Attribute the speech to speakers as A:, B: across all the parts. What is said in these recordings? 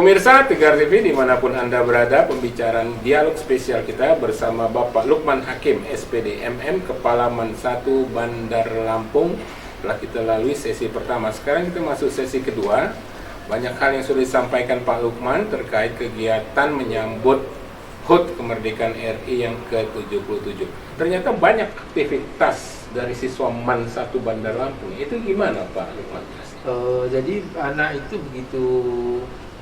A: Pemirsa Tegar TV dimanapun Anda berada, pembicaraan dialog spesial kita bersama Bapak Lukman Hakim, SPD MM, Kepala Man 1 Bandar Lampung. Telah kita lalui sesi pertama, sekarang kita masuk sesi kedua. Banyak hal yang sudah disampaikan Pak Lukman terkait kegiatan menyambut HUT kemerdekaan RI yang ke-77. Ternyata banyak aktivitas dari siswa Man 1 Bandar Lampung. Itu gimana Pak Lukman?
B: Jadi anak itu begitu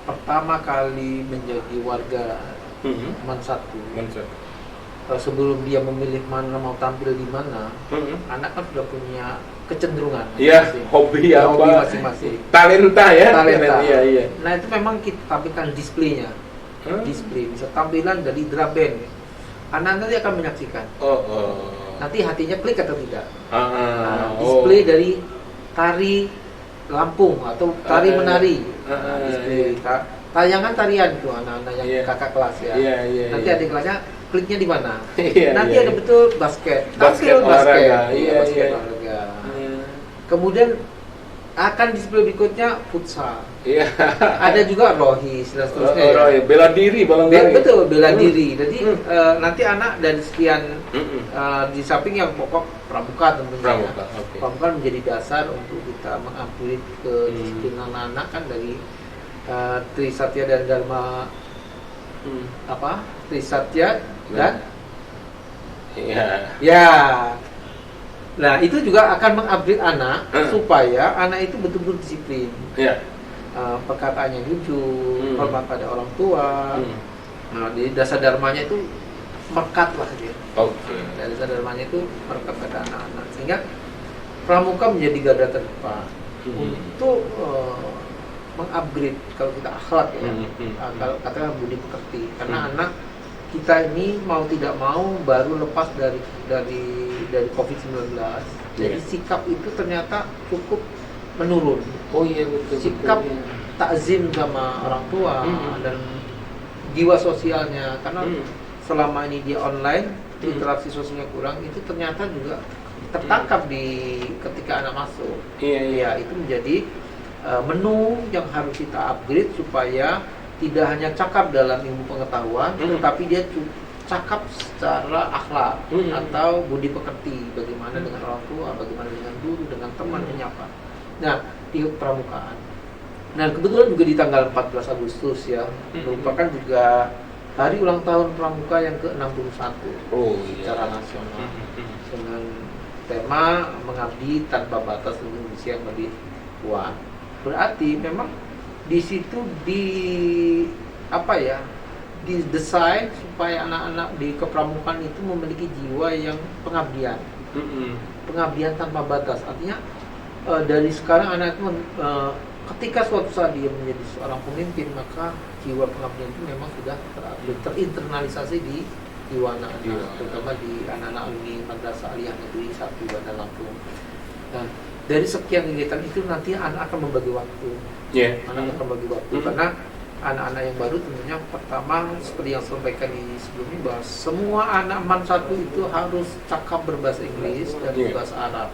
B: pertama kali menjadi warga Man 1. Sebelum dia memilih mana mau tampil di mana, anak kan sudah punya kecenderungan.
A: Iya, hobi
B: masing-masing.
A: Talenta ya.
B: Talenta.
A: Iya.
B: Nah itu memang kita tampilkan displaynya. Display, bisa tampilan dari drum band. Anak nanti akan menyaksikan. Nanti hatinya klik atau tidak. Display dari tari Lampung atau tari menari. Display tayangan tarian tuh anak-anak yang kakak kelas ya. Nanti adik kelasnya kliknya di mana? Nanti ada betul basket olahraga. Kemudian akan display berikutnya futsal. Ada juga rohis dan seterusnya.
A: Bela diri,
B: betul, bela diri. Jadi nanti anak dan sekian di samping yang pokok pramuka tentunya. Pramuka menjadi dasar untuk kita mengupgrade kedisiplinan anak kan dari Trisatya dan Dharma Trisatya dan Nah, itu juga akan mengupgrade anak supaya anak itu betul-betul disiplin. Perkataannya jujur, hormat pada orang tua. Nah, di dasar dharmanya itu merekat lah dia. Dari dasar dharmanya itu merekat pada anak-anak. Sehingga pramuka menjadi garda terdepan untuk mengupgrade kalau kita akhlak ya. Kalau katakan budi pekerti. Karena anak kita ini mau tidak mau baru lepas dari COVID-19, jadi sikap itu ternyata cukup menurun.
A: Betul.
B: Sikap takzim sama orang tua dan jiwa sosialnya, karena selama ini dia online, interaksi sosialnya kurang, itu ternyata juga tertangkap ketika anak masuk. Itu menjadi menu yang harus kita upgrade supaya tidak hanya cakap dalam ilmu pengetahuan, tetapi dia cakap secara akhlak atau budi pekerti, bagaimana dengan orang tua, bagaimana dengan guru, dengan teman, menyapa. Nah, di pramukaan. Nah, kebetulan juga di tanggal 14 Agustus ya, merupakan juga hari ulang tahun pramuka yang ke-61 secara nasional. Dengan tema mengabdi tanpa batas Indonesia yang lebih kuat. Berarti memang di situ didesain supaya anak-anak di kepramukaan itu memiliki jiwa yang pengabdian, pengabdian tanpa batas. Artinya dari sekarang anak itu ketika suatu saat dia menjadi seorang pemimpin, maka jiwa pengabdian itu memang sudah terinternalisasi di jiwa anak-anak, terutama di anak-anak alumni Madrasah Aliyah Negeri 1 Bandar Lampung. Dan dari sekian kegiatan itu nanti anak akan membagi waktu. Anak akan bagi waktu karena anak-anak yang baru tentunya pertama seperti yang saya sampaikan di sebelumnya, bahwa semua anak Man 1 itu harus cakap berbahasa Inggris dan berbahasa Arab.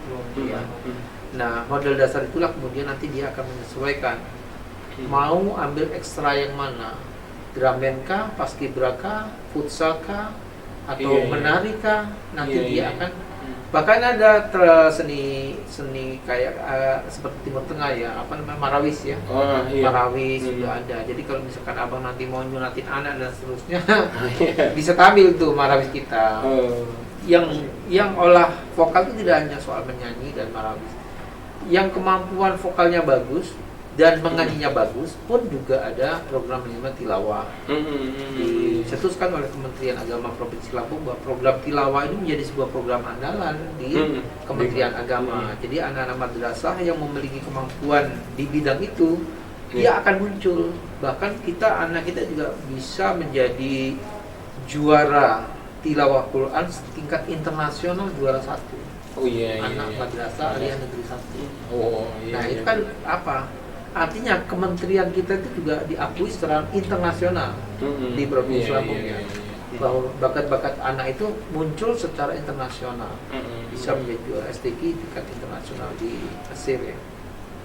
B: Nah, model dasar itulah kemudian nanti dia akan menyesuaikan mau ambil ekstra yang mana, drum band kah, paskibraka, futsal kah, atau menari kah, nanti dia akan. Bahkan ada seni kayak seperti Timur Tengah ya, marawis ya. Marawis juga ada. Jadi kalau misalkan abang nanti mau nyunatin anak dan seterusnya, bisa tampil tuh marawis kita. Yang olah vokal itu tidak hanya soal menyanyi dan marawis. Yang kemampuan vokalnya bagus dan mengajinya bagus pun juga ada program lima tilawah. Dicetuskan oleh Kementerian Agama Provinsi Lampung bahwa program tilawah ini menjadi sebuah program andalan di Kementerian Agama. Jadi anak-anak madrasah yang memiliki kemampuan di bidang itu dia akan muncul. Bahkan anak kita juga bisa menjadi juara tilawah Quran setingkat internasional, juara 1. Anak madrasah Aliyah Negeri 1. Nah, itu kan apa? Artinya kementerian kita itu juga diakui secara internasional di Provinsi Lampung ya. Bahwa bakat-bakat anak itu muncul secara internasional, bisa menjadi juara STQ tingkat internasional di Mesir ya.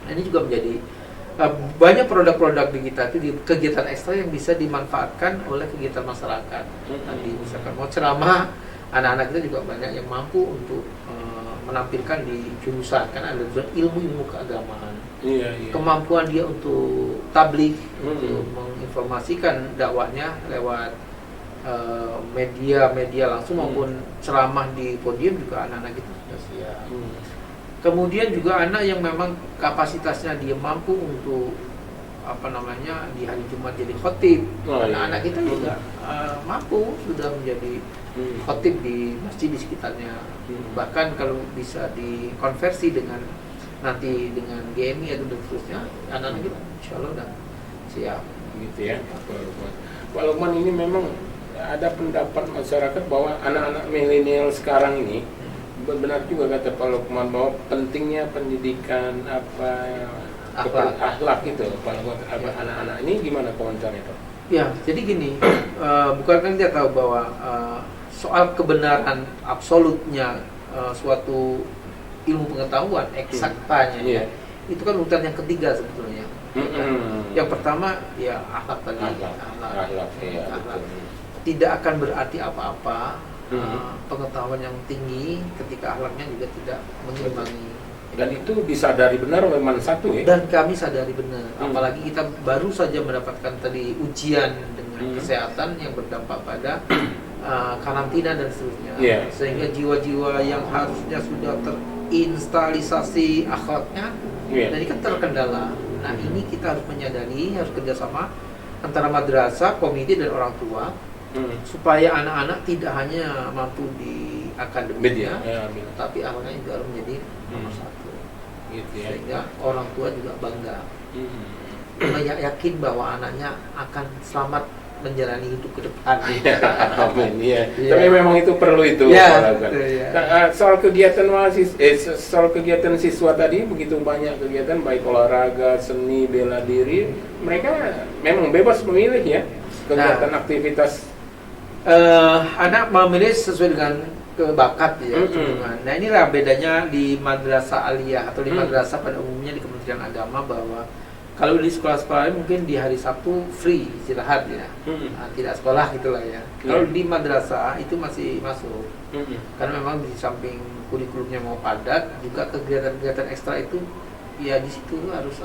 B: Nah, ini juga menjadi banyak produk-produk di kita itu di kegiatan ekstra yang bisa dimanfaatkan oleh kegiatan masyarakat. Tadi misalkan mau ceramah, anak-anak kita juga banyak yang mampu untuk menampilkan di jurusan, kan ada ilmu keagamaan. Kemampuan dia untuk tabligh, untuk menginformasikan dakwahnya lewat media langsung maupun ceramah di podium juga anak-anak kita sudah siap. Kemudian juga anak yang memang kapasitasnya dia mampu untuk di hari Jumat jadi khotib. Anak-anak kita juga mampu sudah menjadi khotib di masjid di sekitarnya. Bahkan kalau bisa dikonversi dengan nanti dengan GMI atau seterusnya, anak-anak kita insya Allah udah siap.
A: Gitu ya, Pak Lukman. Ini memang ada pendapat masyarakat bahwa anak-anak milenial sekarang ini benar juga kata Pak Lukman bahwa pentingnya pendidikan akhlak itu Pak Lukman. Anak-anak ini gimana komentarnya Pak?
B: Ya, jadi gini, bukankah kita tahu bahwa soal kebenaran absolutnya suatu ilmu pengetahuan eksaktanya itu kan urutan yang ketiga sebetulnya. Yang pertama ya akhlak tadi. Akhlak. Tidak akan berarti apa-apa pengetahuan yang tinggi ketika akhlaknya juga tidak mengimbangi.
A: Dan itu disadari benar oleh Man Satu ya? Dan
B: kami sadari benar. Apalagi kita baru saja mendapatkan tadi ujian dengan kesehatan yang berdampak pada karantina dan seterusnya. Sehingga jiwa-jiwa yang harusnya sudah terinstalisasi akhlaknya jadi kan terkendala. Nah ini kita harus menyadari, harus kerjasama antara madrasah, komite dan orang tua supaya anak-anak tidak hanya mampu di akademiknya, tapi akhlaknya juga harus menjadi nomor satu. Sehingga orang tua juga bangga, yakin bahwa anaknya akan selamat menjalani hidup ke depan.
A: Amin. Tapi memang itu perlu itu. Soal kegiatan soal kegiatan siswa tadi begitu banyak kegiatan baik olahraga, seni, bela diri, mereka memang bebas memilih ya kegiatan aktivitas.
B: Anak memilih sesuai dengan bakat ya. Nah inilah bedanya di madrasah aliyah atau di madrasah pada umumnya di Kementerian Agama, bahwa kalau di sekolah-sekolah mungkin di hari Sabtu free istirahat ya, tidak sekolah gitulah ya. Kalau di madrasah itu masih masuk, karena memang di samping kurikulumnya mau padat, juga kegiatan-kegiatan ekstra itu ya di situ harus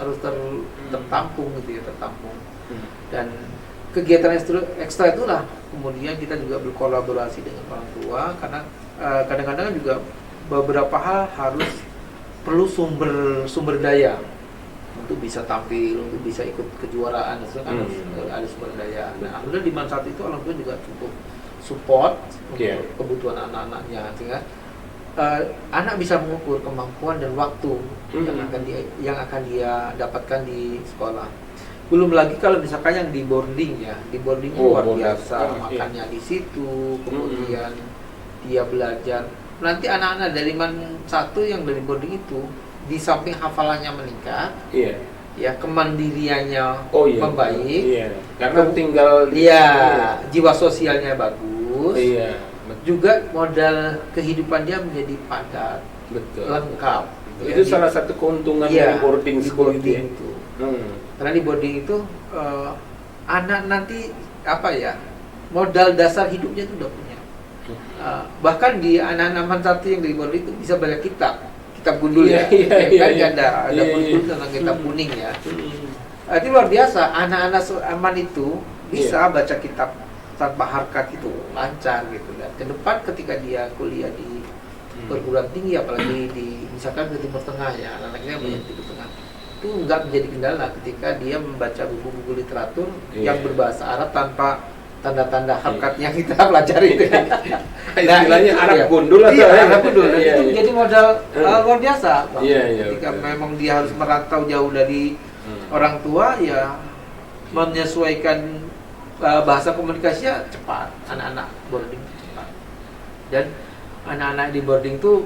B: tertampung gitu ya, tertampung. Dan kegiatan ekstra itulah kemudian kita juga berkolaborasi dengan orang tua, karena kadang-kadang juga beberapa hal harus perlu sumber daya untuk bisa tampil, untuk bisa ikut kejuaraan, itu kan ada sumber daya. Nah, alhamdulillah di Man Satu itu orang tua juga cukup support untuk kebutuhan anak-anaknya, sehingga anak bisa mengukur kemampuan dan waktu yang akan dia dapatkan di sekolah. Belum lagi kalau misalkan yang di boarding ya, di boarding luar biasa, makannya di situ, kemudian dia belajar. Nanti anak-anak dari Man Satu yang dari boarding itu, di samping hafalannya meningkat, ya kemandiriannya membaik,
A: karena tinggal
B: jiwa sosialnya bagus, juga modal kehidupan dia menjadi padat, lengkap.
A: Itu salah satu keuntungan dari boarding school itu.
B: Karena di boarding itu anak nanti modal dasar hidupnya itu udah punya. Bahkan di anak-anak Man Satu yang di boarding itu bisa baca kitab gundul ada kurikulum tentang kitab kuning ya. Itu luar biasa, anak-anak aman itu bisa baca kitab tanpa harkat itu lancar gitu. Dan ke depan ketika dia kuliah di perguruan tinggi, apalagi di misalkan di Timur Tengah ya, anak-anaknya banyak di Timur Tengah, itu nggak menjadi kendala ketika dia membaca buku-buku literatur yang berbahasa Arab tanpa tanda-tanda harkatnya kita pelajari itu.
A: Istilahnya Arab gundul atau
B: Arab gundul. Itu menjadi modal luar biasa. Ketika memang dia harus merantau jauh dari orang tua, ya menyesuaikan bahasa komunikasinya cepat. Anak-anak boarding cepat. Dan anak-anak di boarding itu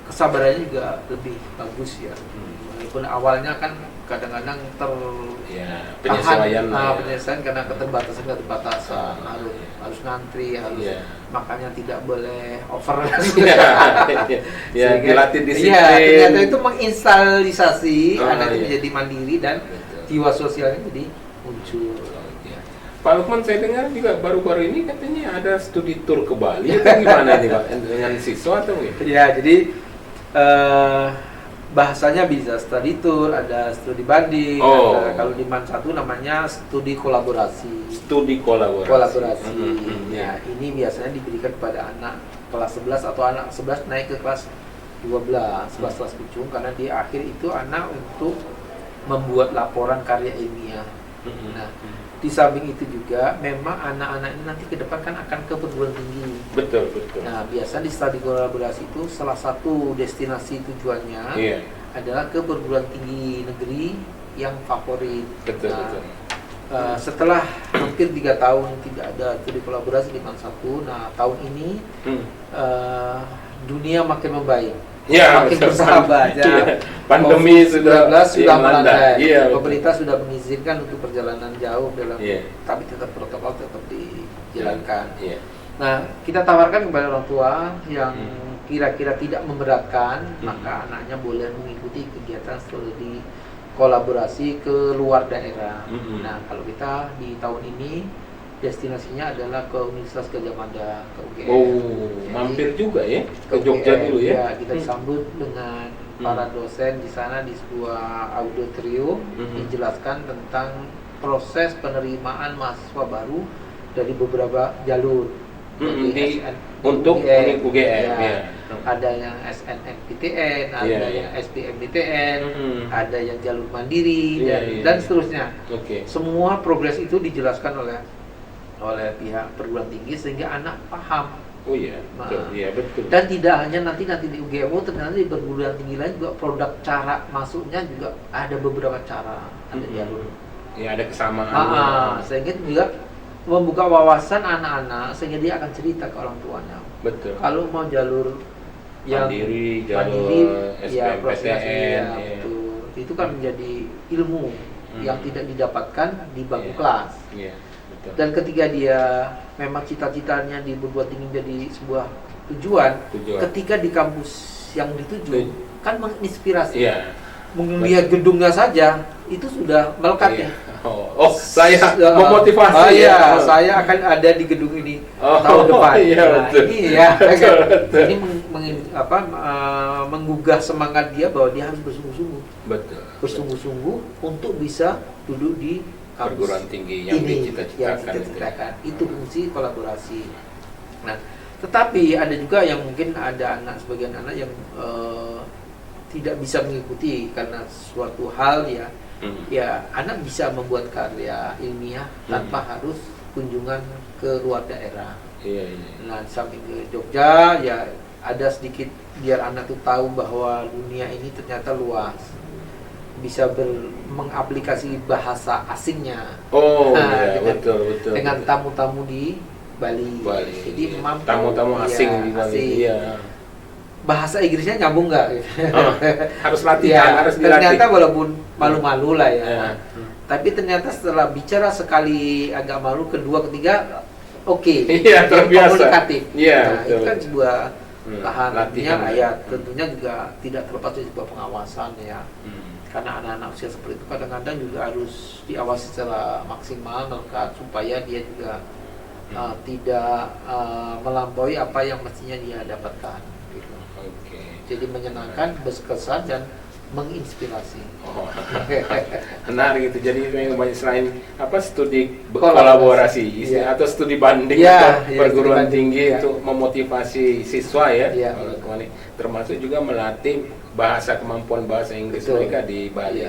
B: kesabarannya juga lebih bagus ya. walaupun awalnya kan kadang-kadang
A: Ya, penyesuaian ya.
B: penyesuaian karena keterbatasan harus ngantri, harus makannya tidak boleh over.
A: Ya, dilatih disiplin.
B: Iya, ternyata itu menginstalisasi anak itu menjadi mandiri dan jiwa sosialnya jadi muncul.
A: Pak Lukman, saya dengar juga baru-baru ini katanya ada studi tour ke Bali atau gimana nih Pak? Dengan siswa atau gitu?
B: Ya, jadi bahasanya bisa study tour, ada studi banding, ada, kalau di MAN 1 namanya studi kolaborasi.
A: Studi kolaborasi.
B: Ya, ini biasanya diberikan kepada anak kelas 11 atau anak 11 naik ke kelas 12, kelas pucung, karena di akhir itu anak untuk membuat laporan karya ilmiah. Nah, di samping itu juga memang anak-anak ini nanti ke depan kan akan ke perguruan tinggi.
A: Betul.
B: Nah, biasa di studi kolaborasi itu salah satu destinasi tujuannya adalah ke perguruan tinggi negeri yang favorit.
A: Betul.
B: Setelah hampir 3 tahun tidak ada studi kolaborasi di MAN 1, nah tahun ini dunia makin membaik. Makin bersahabat ya.
A: Pandemi sudah
B: melandai.
A: Iya,
B: pemerintah sudah mengizinkan untuk perjalanan jauh tapi tetap protokol tetap dijalankan. Nah, kita tawarkan kepada orang tua yang kira-kira tidak memberatkan, maka anaknya boleh mengikuti kegiatan studi kolaborasi ke luar daerah. Nah, kalau kita di tahun ini destinasinya adalah ke Universitas Gadjah Mada, ke UGM.
A: Mampir juga ya ke Jogja dulu ya.
B: Ya, kita disambut dengan para dosen di sana di sebuah auditorium dijelaskan tentang proses penerimaan mahasiswa baru dari beberapa jalur.
A: Untuk UGM.
B: Ada yang SNMPTN, ada yang SBMPTN, ada yang jalur mandiri dan seterusnya. Semua progres itu dijelaskan oleh pihak perguruan tinggi sehingga anak paham. Betul. Dan tidak hanya nanti di UGM, ternyata di perguruan tinggi lain juga produk cara masuknya juga ada beberapa cara, ada jalur.
A: Ya, ada kesamaan.
B: Sehingga juga membuka wawasan anak-anak sehingga dia akan cerita ke orang tuanya.
A: Betul.
B: Kalau mau jalur yang
A: mandiri, jalur SBMPTN,
B: betul. Itu kan menjadi ilmu yang tidak didapatkan di bangku kelas. Dan ketika dia memang cita-citanya di perguruan tinggi menjadi sebuah tujuan, ketika di kampus yang dituju kan menginspirasi. Melihat gedungnya saja itu sudah melekat ya.
A: Saya memotivasi.
B: Saya akan ada di gedung ini tahun depan. Ini menggugah semangat dia bahwa dia harus bersungguh-sungguh. Bersungguh-sungguh untuk bisa duduk di
A: perguruan tinggi yang
B: dicita-citakan. Itu fungsi kolaborasi. Nah, tetapi ada juga yang mungkin ada sebagian anak yang tidak bisa mengikuti karena suatu hal ya anak bisa membuat karya ilmiah tanpa harus kunjungan ke luar daerah. Nah, samping ke Jogja ya ada sedikit biar anak tuh tahu bahwa dunia ini ternyata luas, bisa mengaplikasi bahasa asingnya.
A: Betul.
B: Dengan tamu-tamu di Bali. Jadi mampu
A: tamu-tamu asing di Bali.
B: Bahasa Inggrisnya nyambung nggak?
A: Harus latihan, harus dilatih.
B: Ternyata walaupun malu-malu lah ya. Tapi ternyata setelah bicara sekali agak malu, kedua, ketiga terbiasa. Komunikatif. Itu kan sebuah latihan tentunya juga tidak terlepas dari sebuah pengawasan ya. Karena anak-anak usia seperti itu kadang-kadang juga harus diawasi secara maksimal supaya dia juga tidak melampaui apa yang mestinya dia dapatkan. Jadi menyenangkan, berkesan dan menginspirasi.
A: Menarik gitu. Jadi memang banyak selain studi kolaborasi atau studi banding perguruan tinggi untuk memotivasi siswa termasuk juga melatih kemampuan bahasa Inggris mereka di Bali.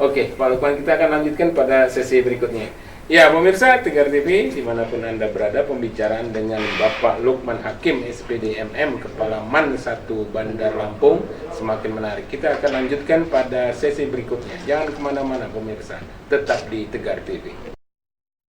A: Oke, Pak Lukman, kita akan lanjutkan pada sesi berikutnya. Ya, pemirsa Tegar TV, dimanapun Anda berada, pembicaraan dengan Bapak Lukman Hakim, SPD MM, Kepala MAN 1 Bandar Lampung, semakin menarik. Kita akan lanjutkan pada sesi berikutnya. Jangan kemana-mana pemirsa, tetap di Tegar TV.